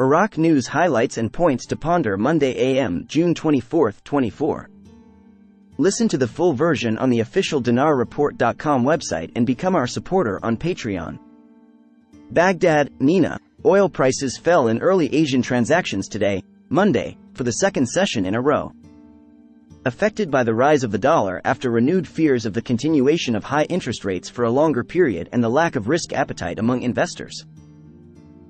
Iraq news highlights and points to ponder Monday AM, June 24, 24. Listen to the full version on the official dinarreport.com website and become our supporter on Patreon. Baghdad, MENA. Oil prices fell in early Asian transactions today, Monday, for the second session in a row. Affected by the rise of the dollar after renewed fears of the continuation of high interest rates for a longer period and the lack of risk appetite among investors.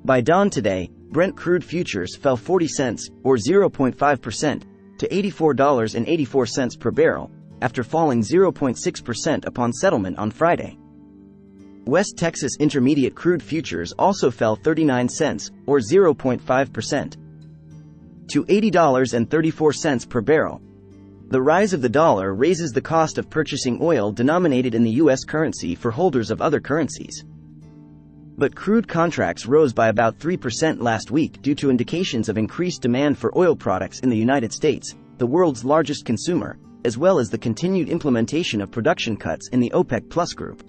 By dawn today, Brent crude futures fell 40 cents, or 0.5%, to $84.84 per barrel, after falling 0.6% upon settlement on Friday. West Texas Intermediate crude futures also fell 39 cents, or 0.5%, to $80.34 per barrel. The rise of the dollar raises the cost of purchasing oil denominated in the U.S. currency for holders of other currencies. But crude contracts rose by about 3% last week due to indications of increased demand for oil products in the United States, the world's largest consumer, as well as the continued implementation of production cuts in the OPEC Plus group.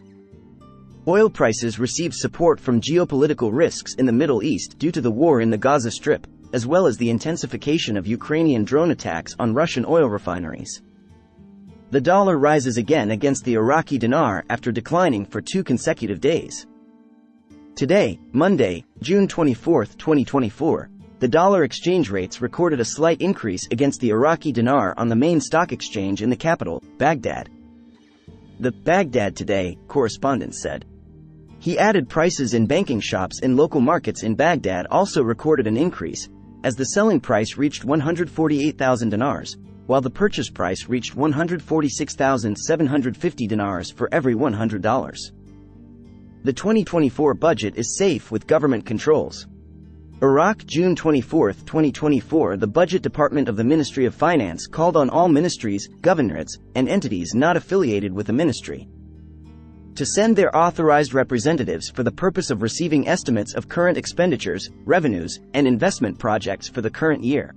Oil prices received support from geopolitical risks in the Middle East due to the war in the Gaza Strip, as well as the intensification of Ukrainian drone attacks on Russian oil refineries. The dollar rises again against the Iraqi dinar after declining for 2 consecutive days. Today, Monday, June 24, 2024, the dollar exchange rates recorded a slight increase against the Iraqi dinar on the main stock exchange in the capital, Baghdad. The Baghdad Today correspondent said. He added prices in banking shops in local markets in Baghdad also recorded an increase, as the selling price reached 148,000 dinars, while the purchase price reached 146,750 dinars for every $100. The 2024 budget is safe with government controls. Iraq, June 24, 2024. The Budget Department of the Ministry of Finance called on all ministries, governorates, and entities not affiliated with the ministry to send their authorized representatives for the purpose of receiving estimates of current expenditures, revenues, and investment projects for the current year.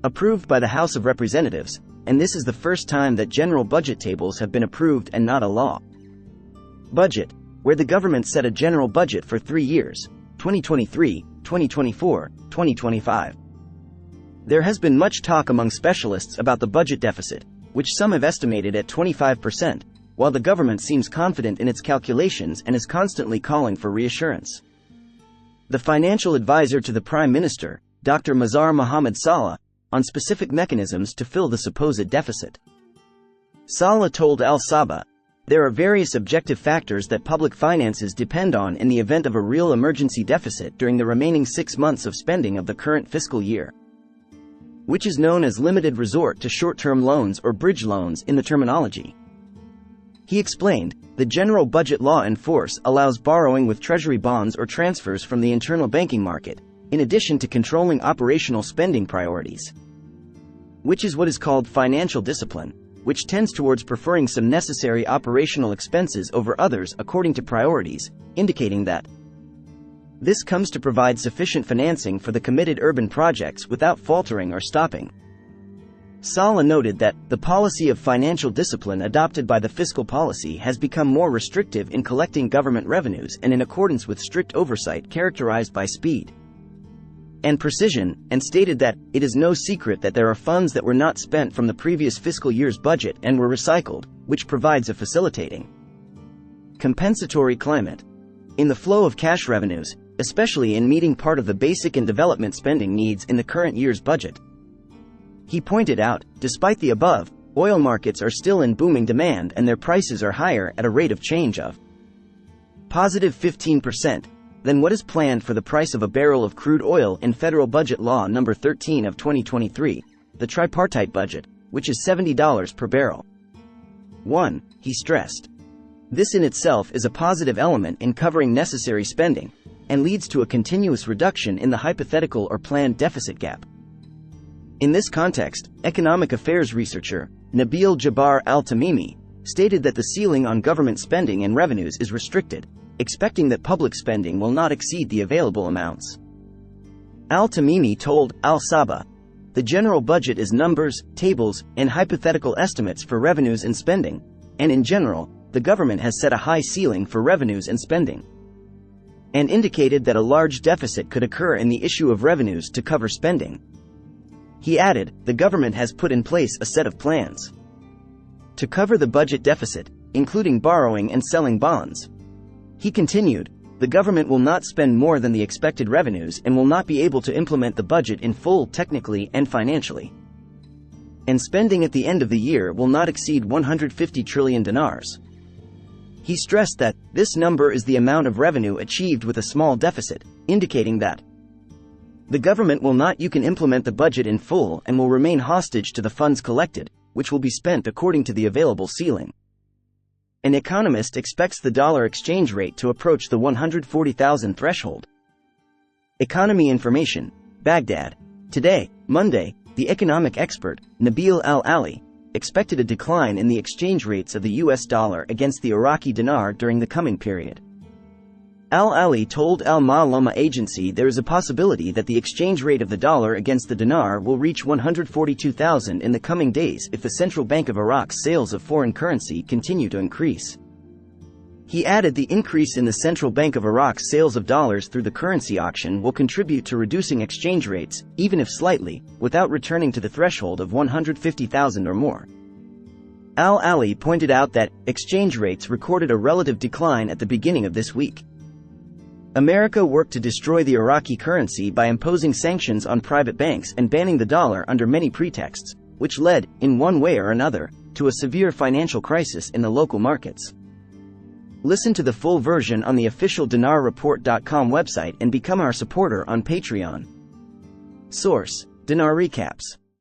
Approved by the House of Representatives, and this is the first time that general budget tables have been approved and not a law. Budget, where the government set a general budget for 3 years, 2023, 2024, 2025. There has been much talk among specialists about the budget deficit, which some have estimated at 25%, while the government seems confident in its calculations and is constantly calling for reassurance. The financial advisor to the Prime Minister, Dr. Mazhar Mohammad Saleh, on specific mechanisms to fill the supposed deficit. Saleh told Al Sabah, "There are various objective factors that public finances depend on in the event of a real emergency deficit during the remaining 6 months of spending of the current fiscal year, which is known as limited resort to short-term loans or bridge loans in the terminology." He explained, the general budget law in force allows borrowing with treasury bonds or transfers from the internal banking market, in addition to controlling operational spending priorities, which is what is called financial discipline, which tends towards preferring some necessary operational expenses over others according to priorities, indicating that this comes to provide sufficient financing for the committed urban projects without faltering or stopping. Saleh noted that the policy of financial discipline adopted by the fiscal policy has become more restrictive in collecting government revenues and in accordance with strict oversight characterized by speed and precision, and stated that it is no secret that there are funds that were not spent from the previous fiscal year's budget and were recycled, which provides a facilitating compensatory climate in the flow of cash revenues, especially in meeting part of the basic and development spending needs in the current year's budget. He pointed out, despite the above, oil markets are still in booming demand and their prices are higher at a rate of change of positive 15%, than what is planned for the price of a barrel of crude oil in Federal Budget Law No. 13 of 2023, the tripartite budget, which is $70 per barrel. 1. He stressed. This in itself is a positive element in covering necessary spending, and leads to a continuous reduction in the hypothetical or planned deficit gap. In this context, economic affairs researcher, Nabil Jabbar al-Tamimi, stated that the ceiling on government spending and revenues is restricted, expecting that public spending will not exceed the available amounts. Al-Tamimi told Al Sabah, "The general budget is numbers, tables, and hypothetical estimates for revenues and spending, and in general, the government has set a high ceiling for revenues and spending. and indicated that a large deficit could occur in the issue of revenues to cover spending. He added, the government has put in place a set of plans to cover the budget deficit, including borrowing and selling bonds. He continued, the government will not spend more than the expected revenues and will not be able to implement the budget in full technically and financially. And spending at the end of the year will not exceed 150 trillion dinars. He stressed that, this number is the amount of revenue achieved with a small deficit, indicating that the government will not implement the budget in full and will remain hostage to the funds collected, which will be spent according to the available ceiling. An economist expects the dollar exchange rate to approach the 140,000 threshold. Economy information, Baghdad. Today, Monday, the economic expert, Nabil al-Ali, expected a decline in the exchange rates of the US dollar against the Iraqi dinar during the coming period. Al-Ali told Al-Ma'luma agency there is a possibility that the exchange rate of the dollar against the dinar will reach 142,000 in the coming days if the Central Bank of Iraq's sales of foreign currency continue to increase. He added the increase in the Central Bank of Iraq's sales of dollars through the currency auction will contribute to reducing exchange rates, even if slightly, without returning to the threshold of 150,000 or more. Al-Ali pointed out that exchange rates recorded a relative decline at the beginning of this week. America worked to destroy the Iraqi currency by imposing sanctions on private banks and banning the dollar under many pretexts, which led, in one way or another, to a severe financial crisis in the local markets. Listen to the full version on the official dinarreport.com website and become our supporter on Patreon. Source: Dinar Recaps.